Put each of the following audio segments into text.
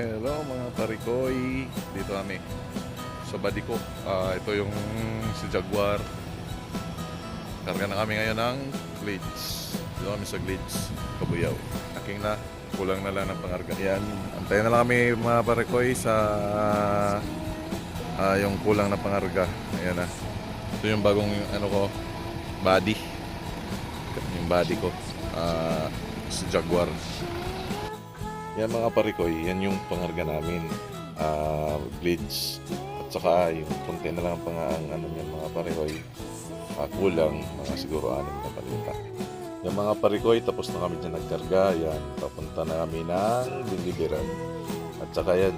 Hello mga parikoy, dito kami sa Badiko. Ito yung si Jaguar. Karga na kami ngayon ng glitch. Dito kami sa glitch, Kabuyaw. Aking na, kulang na lang ng pangarga. Yan, antayin na lang kami mga parikoy sa yung kulang na pangarga. Ayan na. Ito yung bagong ano ko, body. Yung body ko, si Jaguar. Yan mga parikoy, yan yung pangarga namin, glitch. At saka yung konti na lang ang ano yan mga parikoy, kulang mga siguro 6 na palita. Yung mga parikoy, tapos na kami dyan nagkarga. Yan, papunta na kami ng Dingibiran. At saka yan,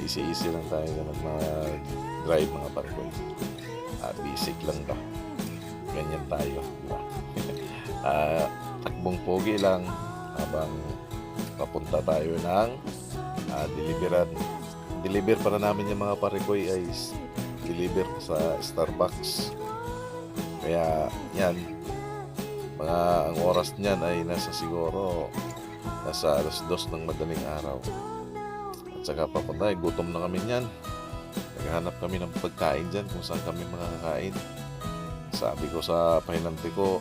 easy lang tayo mag-drive mga parikoy. Basic lang ba, ganyan tayo, diba? Takbong pogi lang habang papunta tayo ng deliveran. Deliver para namin yung mga parikoy ay deliver sa Starbucks. Kaya yan, ang oras niyan ay nasa 2:00 ng madaling araw. At saka papunta, gutom na kami niyan. Naghahanap kami ng pagkain dyan kung saan kami makakakain. Sabi ko sa pahinante ko,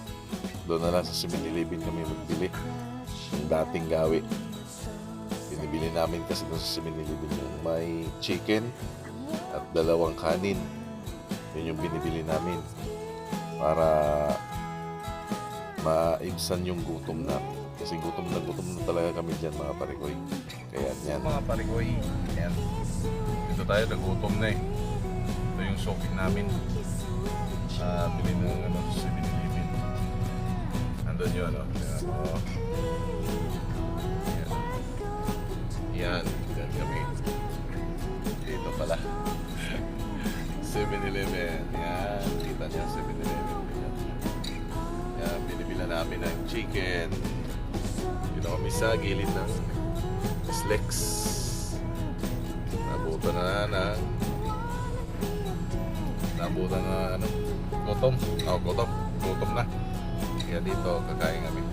doon na lang sa 7-Eleven kami magbili yung dating gawi. Binibili namin kasi doon sa 7-Eleven yung may chicken at 2 kanin. Yun yung binibili namin para maibsan yung gutom namin. Kasi gutom na talaga kami dyan mga parikoy. Kaya yan mga parikoy, yan. Dito tayo, nagutom na eh. Ito yung shopping namin. Bili ng ano, 7-Eleven. Andun yun, ano. Yan, dyan kami. Dito pala. 7-Eleven. Yan, kita niya 7-Eleven. Yan, binibila namin ng chicken. Dito kami sa gilid ng Slex. Nabutan na ano, gutom. Gutom na. Kaya dito, kakain kami.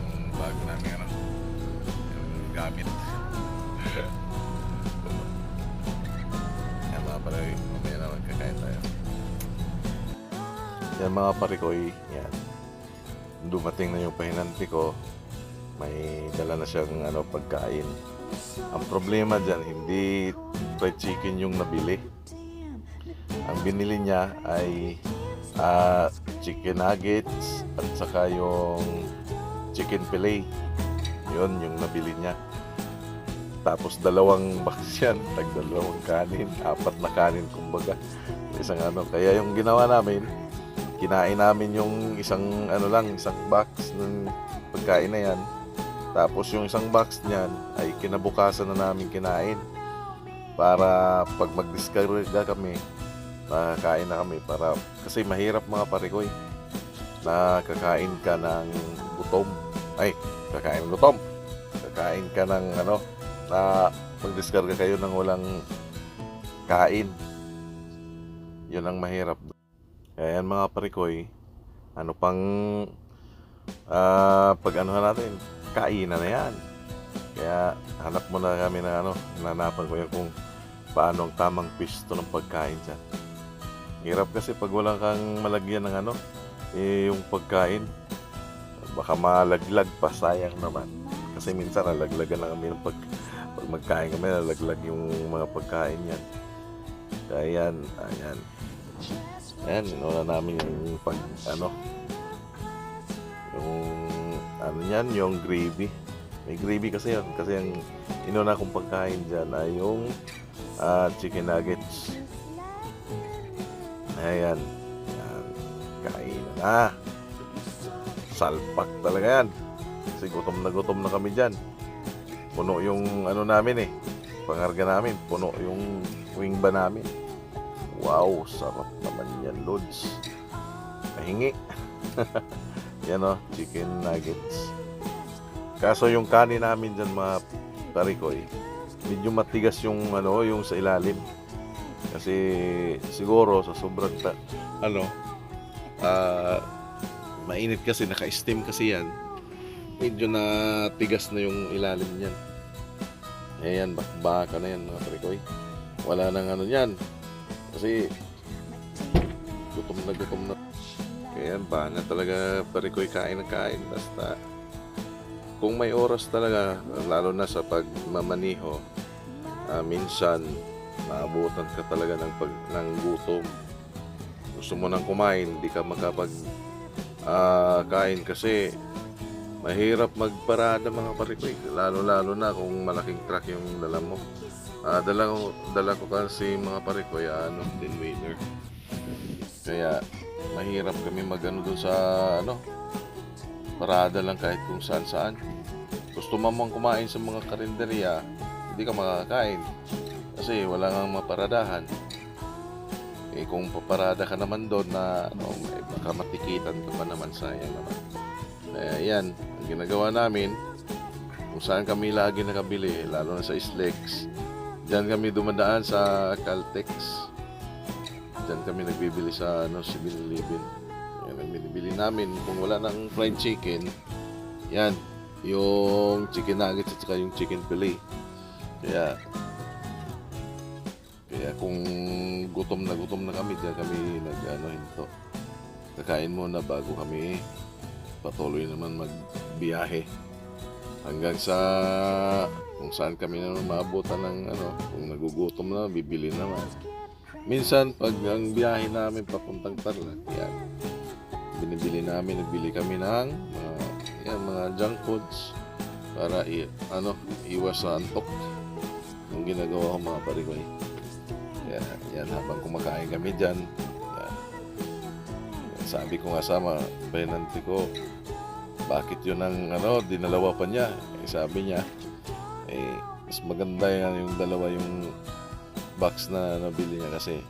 Yung bago namin ano, yung gamit. Yan mga parikoy, mamaya naman kakain tayo. Yan mga parikoy, yan. Dumating na yung pahinanti ko. May dala na siyang ano, pagkain. Ang problema dyan, hindi fried chicken yung nabili. Ang binili niya ay chicken nuggets at saka yung chicken fillet. Yun yung nabili niya. Tapos 2 box yan, tag-2 kanin, 4 na kanin kumbaga. Isang ano, kaya yung ginawa namin, kinain namin yung isang box ng pagkain na yan. Tapos yung isang box niyan ay kinabukasan na namin kinain. Para pag mag-discarga kami, makakain na kami. Kasi mahirap mga parikoy na kakain ka ng gutom. Kakain ka ng ano, na mag-discarga kayo ng walang kain. Yun ang mahirap. Kaya yan mga parikoy, ano pang pag-anuhan natin, kainan na yan. Kaya hanap mo na kami na ano, nanapan ko yun kung paano ang tamang pwesto ng pagkain dyan. Hirap kasi pag wala kang malagyan ng ano, yung pagkain, baka malaglag pa, sayang naman. Kasi minsan nalaglagan na kami ng pag magkain kami, nalaglag yung mga pagkain yan. Kaya yan, ayan, inuna namin yung yung gravy. May gravy kasi yun. Kasi yung inuna kong pagkain dyan ay yung chicken nuggets. Ayan. Kain na. Salpak talaga yan. Kasi gutom na kami dyan. Puno yung ano namin eh. Pangarga namin. Puno yung wing ba namin. Wow, sarap naman yan, Lods. Mahingi. Yan o, chicken nuggets. Kaso yung kanin namin dyan mga parikoy, medyo matigas yung ano, yung sa ilalim. Kasi siguro sa sobrang mainit kasi, naka-steam kasi yan. medyo na tigas na yung ilalim niyan. Ayan, baka na yan mga parikoy. Wala nang ano yan. Kasi gutom na. Kaya ba na talaga parikoy kain ng kain. Basta kung may oras talaga, lalo na sa pagmamaniho, minsan maabutan ka talaga ng gutom. Gusto mo nang kumain, hindi ka makapag kain kasi mahirap magparada mga parikoy. Lalo na kung malaking truck yung dala mo. Dala ko kasi mga parikoy, 10-wheeler. Kaya mahirap kami magano doon sa parada lang kahit kung saan. Gusto mo mang kumain sa mga karinderya, hindi ka makakain kasi wala ngang maparadahan. Kung paparada ka naman doon na baka matikitan ka pa naman, sayang naman. Kaya yan, ang ginagawa namin, kung saan kami lagi nakabili, lalo na sa Islex, diyan kami dumadaan sa Caltex. Diyan kami nagbibili sa 7-Eleven. Yan ang binibili namin. Kung wala ng fried chicken, yan, yung chicken nuggets at saka yung chicken fillet. Kaya kung gutom na kami, diyan kami hinto. Kakain muna bago kami patuloy naman magbiyahe hanggang sa kung saan kami naman maabutan ng kung nagugutom na, bibili naman. Minsan pag ang biyahe namin papuntang Tarlac, yan, nagbili kami ng mga junk foods para iwas sa antok. Yung ginagawa ko mga parikoy. Yan, habang kumakain kami dyan, yan. Sabi ko nga sama penalty ko, bakit yun ang dinalawa pa niya? Sabi niya, mas maganda yan yung dalawa yung box na nabili niya kasi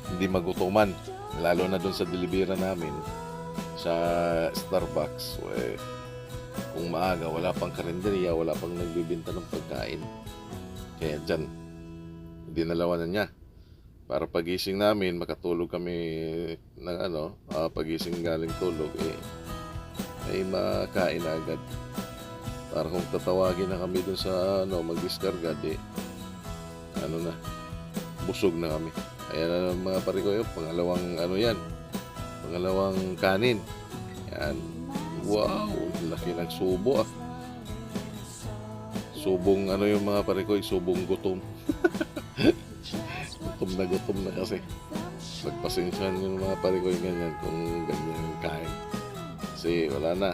hindi magutuman, lalo na dun sa delibera namin sa Starbucks. Kung maaga, wala pang karinderya, wala pang nagbibenta ng pagkain, kaya dyan dinalawa na niya para pagising namin makatulog kami ng pagising galing tulog ay makain agad, para kung tatawagin na kami dun sa mag-discarga na busog na kami. Ayan mga parikoy, pangalawang kanin yan. Wow, laki ng subo subong yung mga parikoy, subong gutom. gutom na kasi pagpasensyahan yung mga parikoy ganyan kung ganyan yung kain kasi wala na,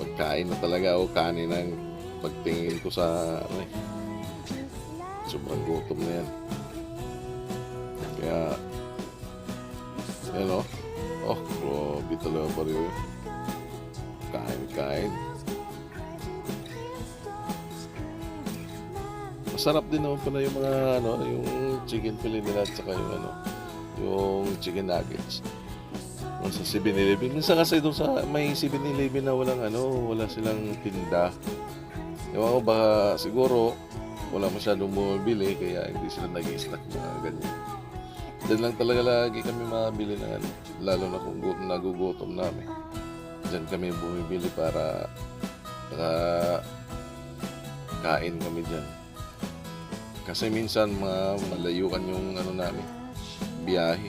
pagkain na talaga o kanin ang pagtingin ko sa sobrang gutom na yan. Kaya grabe talaga parikoy, kain. Masarap din naman pala yung mga yung chicken fillet nila at saka yung chicken nuggets. Sa 7-Eleven. Minsan kasi doon sa may 7-Eleven na wala silang tinda. Ewan ko, baka siguro wala masyadong bumibili kaya hindi sila nag-i-stock na ganyan. Diyan lang talaga lagi kami mabili ng lalo na kung nagugutom namin. Diyan kami bumibili para kain kami dyan. Kasi minsan malayuan yung namin, biyahe.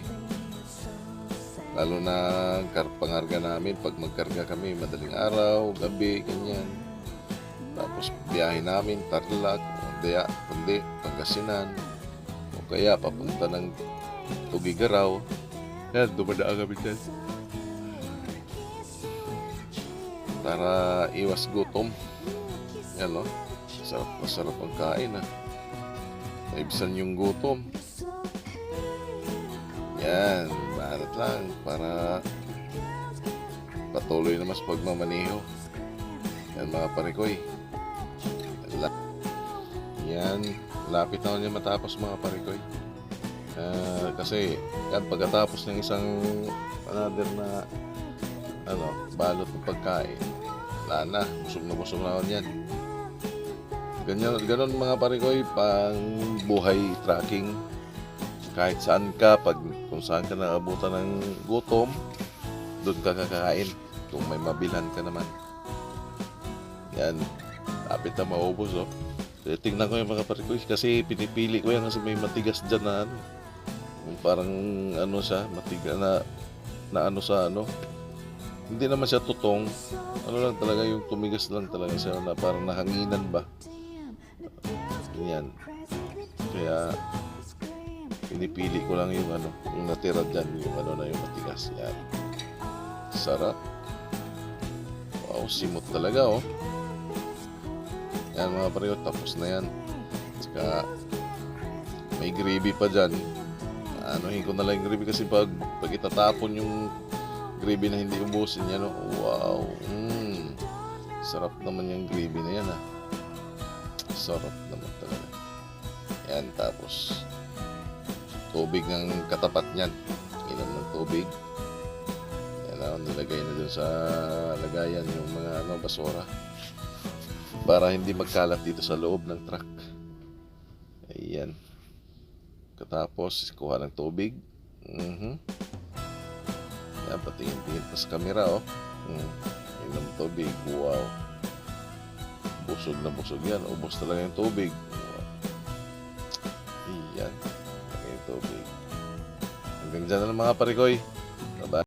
Lalo na pangarga namin, pag magkarga kami, madaling araw, gabi, ganyan. Tapos biyahe namin, Tarlac, kundi Pangasinan, o kaya papunta ng Tugigaraw. Yan, dumadaan kami dyan. Para iwas gutom. Yan masarap ang kain Ibsan yung gutom. Yan, barat lang para patuloy na mas pagmamaniho. Yan mga parikoy. Yan, lapit na niya matapos mga parikoy. Kasi yan, pagkatapos ng isang another na balot ng pagkain, wala na, busog na ako yan. Ganon mga parikoy, pang buhay tracking. Kahit saan ka, kung saan ka naabutan ng gutom, doon ka kakain. kung may mabilhan ka naman. Yan, lapit na maubos oh. Tingnan ko yung mga parikoy kasi pinipili ko yan kasi may matigas dyan na ano. Yung parang ano siya, matigas na ano sa ano. Hindi naman siya tutong. Ano lang talaga yung tumigas lang talaga siya na parang nahanginan ba. Yan. Kaya pinipili ko lang yung ano, yung natira dyan, yung ano na yung matigas. Yan. Sarap. Wow, simot talaga oh. Yan mga pareho, tapos na yan. Saka may gravy pa dyan. Anuhin ko na lang yung gravy kasi pag itatapon yung gravy na hindi ubusin yan. Oh. Wow. Sarap naman yung gravy na yan ha. Sarap naman talaga. Yan, tapos tubig ng katapat niyan. Inom ng tubig. Yan ako, nilagay na dun sa lagayan yung mga ano, basura. Para hindi magkalat dito sa loob ng truck. Ayan. Katapos, kuha ng tubig. Yan, patingin-tingin pa sa camera, oh. Inom ng tubig. Wow. Busog na busog yan. Ubos talaga yung tubig. Ayan. Lagay yung tubig. Hanggang dyan na lang mga parikoy.